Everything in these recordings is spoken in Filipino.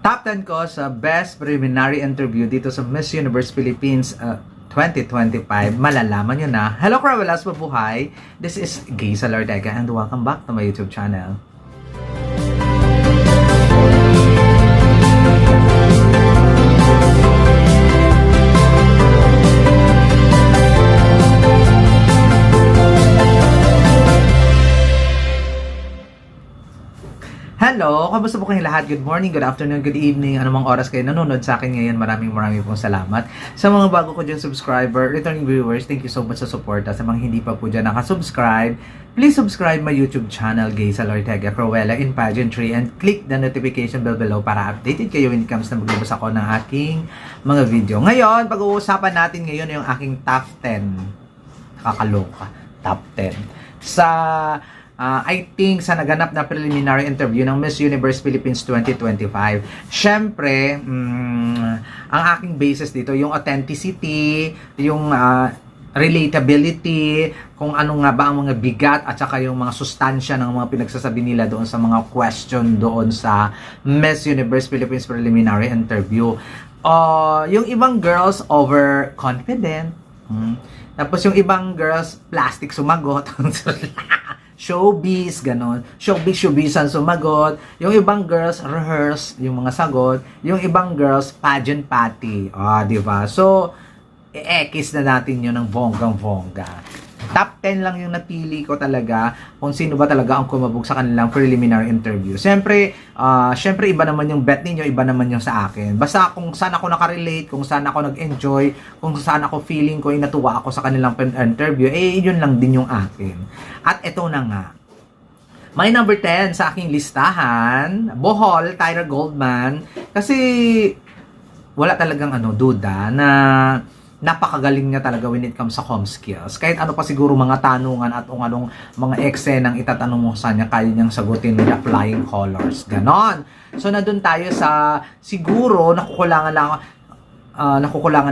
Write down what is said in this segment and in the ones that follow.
top 10 ko sa best preliminary interview dito sa Miss Universe Philippines 2025. Malalaman nyo na. Hello, Cravelas, mabuhay! This is Gay Salardega and welcome back to my YouTube channel. Hello! Kamusta po kayong lahat? Good morning, good afternoon, good evening. Anumang oras kayo nanonood sa akin ngayon, maraming pong salamat. Sa mga bago ko dyan subscriber, returning viewers, thank you so much sa support. Sa mga hindi pa po dyan nakasubscribe, please subscribe my YouTube channel, Gay Salardega Cruella in Pageantry, and click the notification bell below para updated kayo when it comes na maglabas ako ng aking mga video. Ngayon, pag-uusapan natin ngayon yung aking top 10. Kakaloka. Top 10. I think sa naganap na preliminary interview ng Miss Universe Philippines 2025, syempre, ang aking basis dito, yung authenticity, yung relatability, kung ano nga ba ang mga bigat at saka yung mga sustansya ng mga pinagsasabi nila doon sa mga question doon sa Miss Universe Philippines preliminary interview. Yung ibang girls overconfident, tapos yung ibang girls plastic sumagot. Showbiz, ganon. Showbizan sumagot. Yung ibang girls, rehearse yung mga sagot. Yung ibang girls, pageant patty. Diba? So, i-ekis na natin yun ng bonggang-bongga. Top 10 lang yung napili ko talaga kung sino ba talaga ang kumabog sa kanilang preliminary interview. Siyempre, iba naman yung bet ninyo, iba naman yung sa akin. Basta kung saan ako nakarelate, kung saan ako nag-enjoy, kung saan ako feeling ko, natuwa ako sa kanilang interview, yun lang din yung akin. At ito na nga. My number 10 sa aking listahan, Bohol, Tyra Goldman. Kasi wala talagang duda na napakagaling niya talaga when it comes sa comm skills. Kahit ano pa siguro mga tanungan at kung anong mga eksenang itatanong mo sa kanya, kaya niyang sagutin with the flying colors. Ganon. So, nandun tayo sa siguro nakukulangan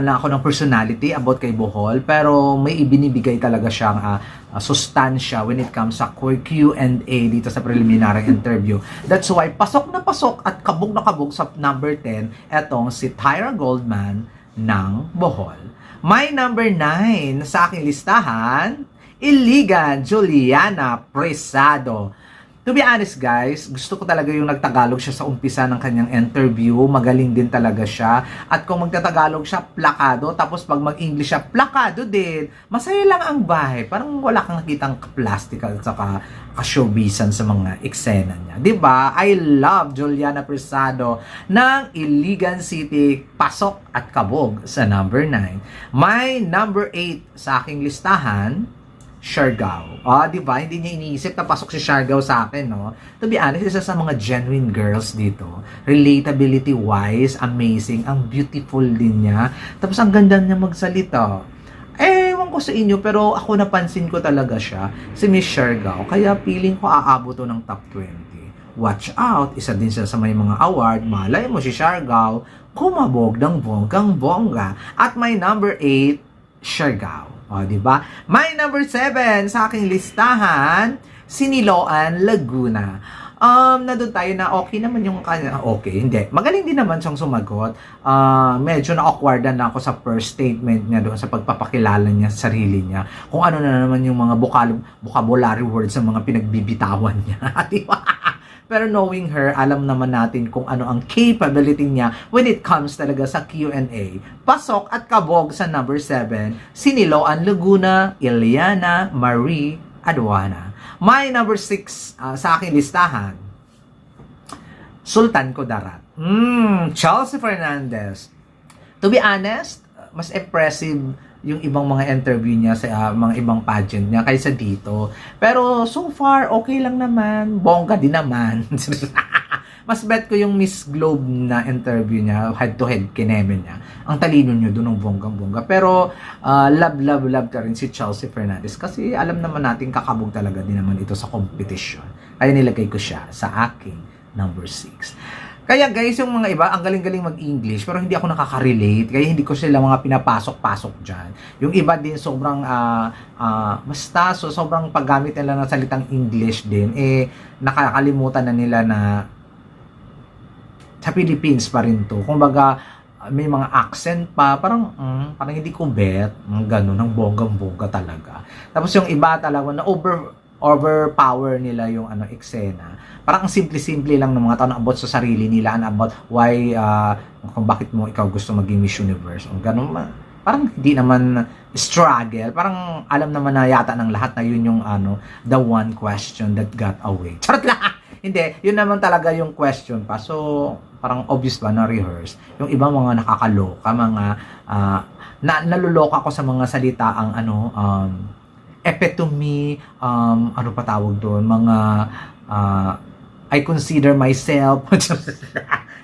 lang ako ng personality about kay Bohol, pero may ibinibigay talaga siyang sustansya when it comes sa Q&A dito sa preliminary interview. That's why pasok na pasok at kabog na kabog sa number 10 etong si Tyra Goldman ng Bohol. My number 9 sa aking listahan, Iligan Juliana Presado. To be honest guys, gusto ko talaga yung nagtagalog siya sa umpisa ng kanyang interview. Magaling din talaga siya. At kung magtatagalog siya, plakado. Tapos pag mag-English siya, plakado din. Masaya lang ang bahay. Parang wala kang nakitang plastic at saka ka-showbizan sa mga eksena niya. Diba? I love Juliana Presado ng Iligan City. Pasok at kabog sa number 9. My number 8 sa aking listahan, Siargao. Diba? Hindi niya iniisip na pasok si Siargao sa akin, no? To be honest, isa sa mga genuine girls dito. Relatability-wise, amazing. Ang beautiful din niya. Tapos ang ganda niya magsalita. Ewan ko sa inyo, pero ako napansin ko talaga siya, si Miss Siargao. Kaya feeling ko aabot to ng top 20. Watch out, isa din siya sa may mga award. Malay mo si Siargao, kumabog ng bonggang-bongga. At my number 8, Siargao. Diba? My number 7 sa aking listahan, Siniloan Laguna. Nandun tayo na okay naman yung kanya. Okay, hindi. Magaling din naman siyang sumagot. Medyo na-awkwardan na ako sa first statement niya doon sa pagpapakilala niya sa sarili niya. Kung ano na naman yung mga vocabulary words sa mga pinagbibitawan niya. Diba? Pero knowing her, alam naman natin kung ano ang capability niya when it comes talaga sa Q&A. Pasok at kabog sa number 7, Siniloan Laguna, Iliana Marie Aduana. My number 6 sa aking listahan, Sultan Kudarat. Chelsea Fernandez. To be honest, mas impressive yung ibang mga interview niya sa mga ibang pageant niya kaysa dito. Pero so far, okay lang naman. Bongga din naman. Mas bet ko yung Miss Globe na interview niya, head-to-head kineme niya. Ang talino niyo doon ng bonggang-bongga. Pero love ka rin si Chelsea Fernandez kasi alam naman natin kakabog talaga din naman ito sa competition. Kaya nilagay ko siya sa aking number 6. Kaya guys, yung mga iba, ang galing-galing mag-English, pero hindi ako nakaka-relate, kaya hindi ko sila mga pinapasok-pasok dyan. Yung iba din, sobrang, sobrang paggamit nila ng salitang English din, nakakalimutan na nila na Sa Philippines pa rin to. Kumbaga, may mga accent pa, parang hindi ko bet, gano'n, ng bonggang-bongga talaga. Tapos yung iba talaga na overpower nila yung eksena. Parang ang simple-simple lang ng mga tao na about sa sarili nila and about why, kung bakit mo ikaw gusto maging Miss Universe. O gano'n, parang hindi naman struggle. Parang alam naman na yata ng lahat na yun yung the one question that got away. Charot lang! Hindi, yun naman talaga yung question pa. So, parang obvious ba na rehearse. Yung ibang mga nakakaloka, mga naluloka ko sa mga salita ang epitome, ano pa tawag doon, mga I consider myself.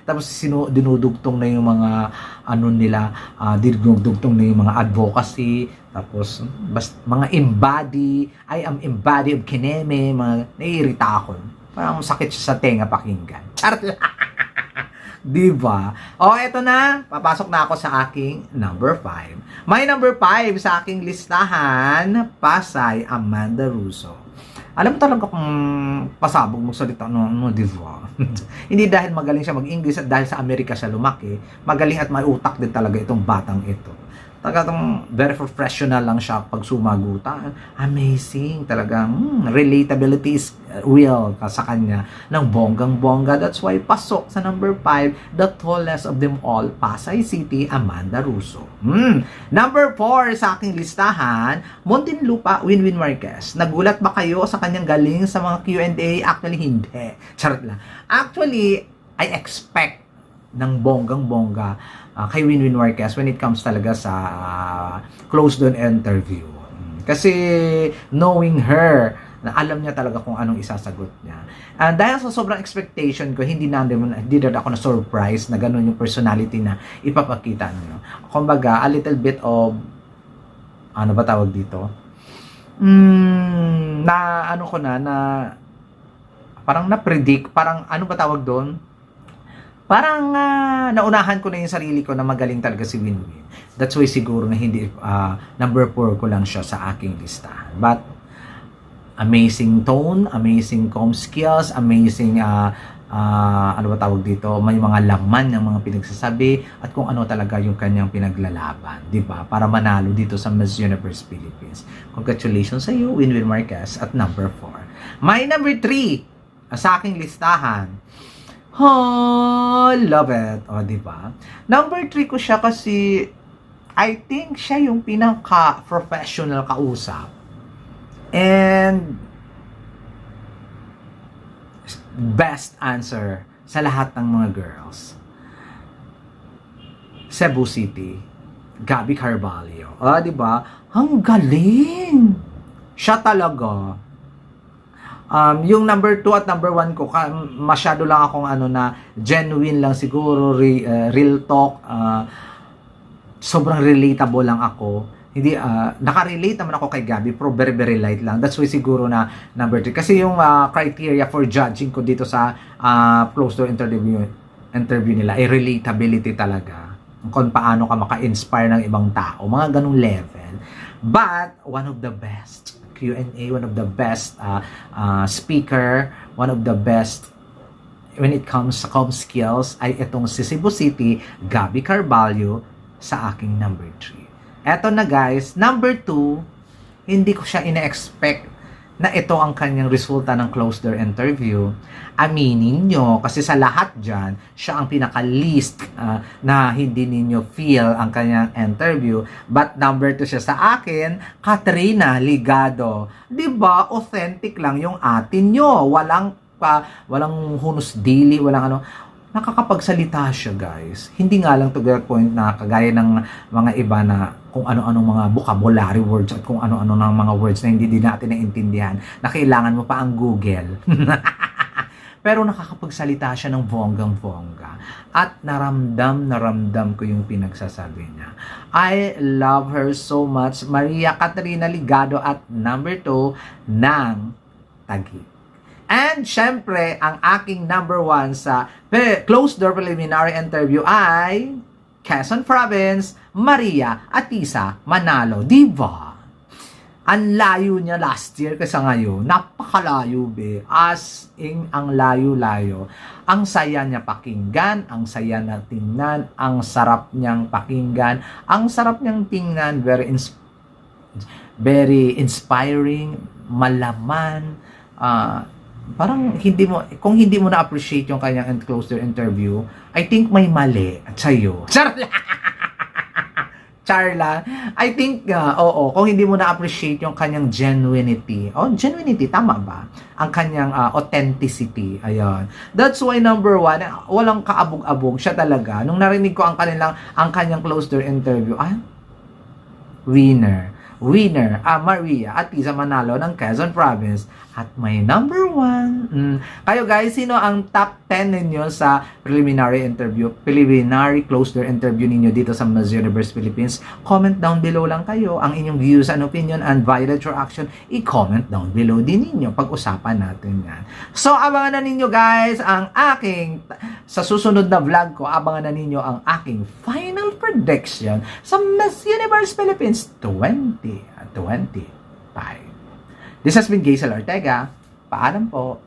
Tapos dinudugtong na yung mga nila, dinudugtong na yung mga advocacy, tapos mga embody, I am embody of kineme, mga naiirita ako. Parang sakit siya sa tenga pakinggan. Charot lang. Diba? O, eto na. Papasok na ako sa aking number 5. My number 5 sa aking listahan, Pasay Amanda Russo. Alam mo talaga kung pasabog magsalita diba? Hindi dahil magaling siya mag-English at dahil sa Amerika siya lumaki, magaling at may utak din talaga itong batang ito. Talagang very professional lang siya pag sumagutan. Amazing. Talagang relatability is real sa kanya ng bonggang-bongga. That's why pasok sa number 5, the tallest of them all, Pasay City, Amanda Russo. Number 4 sa aking listahan, Muntinlupa, Winwin Marquez. Nagulat ba kayo sa kanyang galing sa mga Q&A? Actually, hindi. Charot lang. Actually, I expect ng bonggang-bongga kay Winwin Marquez when it comes talaga sa closed-door interview. Kasi knowing her, na alam niya talaga kung anong isasagot niya. And dahil sa sobrang expectation ko, hindi ako na surprise na gano'n yung personality na ipapakita niyo. Kumbaga, a little bit of, ano ba tawag dito? Parang na-predict, parang ano ba tawag doon? Parang naunahan ko na yung sarili ko na magaling talaga si Winwin. That's why siguro na hindi number 4 ko lang siya sa aking listahan. But amazing tone, amazing comm skills, amazing ano ba tawag dito, may mga laman ng mga pinagsasabi at kung ano talaga yung kanyang pinaglalaban, di ba? Para manalo dito sa Miss Universe Philippines. Congratulations sa iyo, Winwin Marquez at number 4. My number 3 sa aking listahan. Oh, love it. O, diba? Number 3 ko siya kasi I think siya yung pinaka-professional kausap. And best answer sa lahat ng mga girls. Cebu City, Gabby Carvalho. Diba? Ang galing! Siya talaga. Yung number 2 at number 1 ko, masyado lang akong na genuine lang siguro, real talk, sobrang relatable lang ako. Hindi, nakarelate naman ako kay Gabby, pero very, very light lang. That's why siguro na number 3. Kasi yung criteria for judging ko dito sa closed-door interview nila, ay relatability talaga. Kung paano ka maka-inspire ng ibang tao, mga ganung level. But, one of the best Q&A, one of the best speaker, one of the best when it comes sa comm skills ay itong si Cebu City, Gabby Carvalho sa aking number 3. Eto na guys, number 2, hindi ko siya ina-expect na ito ang kanyang resulta ng closed door interview. Aminin nyo, kasi sa lahat dyan, siya ang pinaka-least na hindi ninyo feel ang kanyang interview. But number 2 siya sa akin, Katrina Ligado. Diba? Authentic lang yung atin nyo. Walang hunus dili, walang nakakapagsalita siya guys. Hindi nga lang to get point na kagaya ng mga iba na kung ano-anong mga vocabulary words at kung ano-ano ng mga words na hindi din natin naintindihan na kailangan mo pa ang Google. Pero nakakapagsalita siya ng bonggang-bongga at naramdam ko yung pinagsasabi niya. I love her so much. Maria Caterina Ligado at number 2 ng Taguig. And syempre, ang aking number 1 sa closed door preliminary interview ay Quezon Province, Maria Atisa Manalo. Diba? Ang layo niya last year kasi ngayon, napakalayo be. As in, ang layo-layo. Ang saya niya pakinggan, ang saya na tingnan, ang sarap niyang pakinggan, ang sarap niyang tingnan, very inspiring, malaman, parang kung hindi mo na-appreciate yung kanyang closer interview, I think may mali sa'yo. Charla, I think, oo, kung hindi mo na-appreciate yung kanyang genuinity, genuinity, tama ba? Ang kanyang authenticity, ayan. That's why number one, walang kaabog-abog, siya talaga. Nung narinig ko ang kanyang closer interview, winner, Maria at Tiza Manalo ng Quezon Province at may number 1. Kayo guys, sino ang top 10 ninyo sa preliminary closed door interview ninyo dito sa Miss Universe Philippines? Comment down below lang kayo ang inyong views and opinion and violent reaction. I-comment down below din ninyo. Pag-usapan natin yan. So, abangan na ninyo guys ang sa susunod na vlog ko, abangan na ninyo ang aking final prediction sa Miss Universe Philippines 2025. This has been Gaisel Ortega. Paalam po.